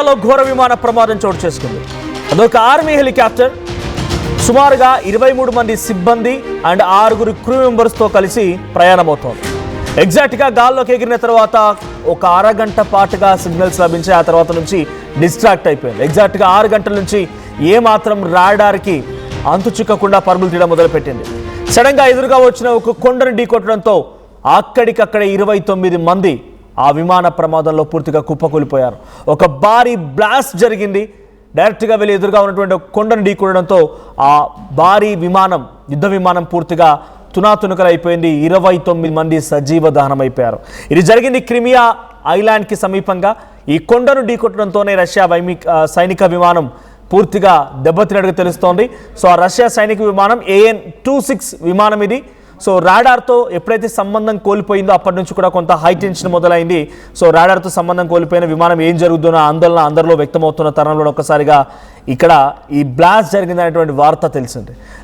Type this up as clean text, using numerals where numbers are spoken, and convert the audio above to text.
రష్యాలో ఘోర విమాన ప్రమాదం చోటు చేసుకుంది. అదొక ఆర్మీ హెలికాప్టర్ సుమారుగా 23 మంది సిబ్బంది అండ్ 6 క్రూ మెంబర్స్తో కలిసి ప్రయాణమవుతోంది. ఎగ్జాక్ట్గా గాల్లోకి ఎగిరిన తర్వాత ఒక అరగంట పాటుగా సిగ్నల్స్ లభించాయి. ఆ తర్వాత నుంచి డిస్ట్రాక్ట్ అయిపోయింది. ఎగ్జాక్ట్గా 6 గంటల నుంచి ఏమాత్రం రాడార్కి అంతు చిక్కకుండా పరుగులు తీయడం మొదలుపెట్టింది. సడన్గా ఎదురుగా వచ్చిన ఒక కొండను ఢీకొట్టడంతో అక్కడికక్కడ 29 మంది ఆ విమాన ప్రమాదంలో పూర్తిగా కుప్పకూలిపోయారు. ఒక భారీ బ్లాస్ట్ జరిగింది. డైరెక్ట్గా వెళ్ళి ఎదురుగా ఉన్నటువంటి కొండను ఢీకొనడంతో ఆ భారీ విమానం, యుద్ధ విమానం పూర్తిగా తునాతునకలైపోయింది. 29 మంది సజీవ దహనం అయిపోయారు. ఇది జరిగింది క్రిమియా ఐలాండ్కి సమీపంగా. ఈ కొండను ఢీకొట్టడంతోనే రష్యా సైనిక విమానం పూర్తిగా దెబ్బతిన్నట్టుగా తెలుస్తోంది. సో ఆ రష్యా సైనిక విమానం AN-26 విమానం ఇది. సో రాడార్తో ఎప్పుడైతే సంబంధం కోల్పోయిందో అప్పటి నుంచి కూడా కొంత హై టెన్షన్ మొదలైంది. సో రాడార్తో సంబంధం కోల్పోయిన విమానం ఏం జరుగుతుందో ఆందోళన అందరిలో వ్యక్తమవుతున్న తరుణంలో ఒక్కసారిగా ఇక్కడ ఈ బ్లాస్ట్ జరిగిందనేటువంటి వార్త తెలిసింది.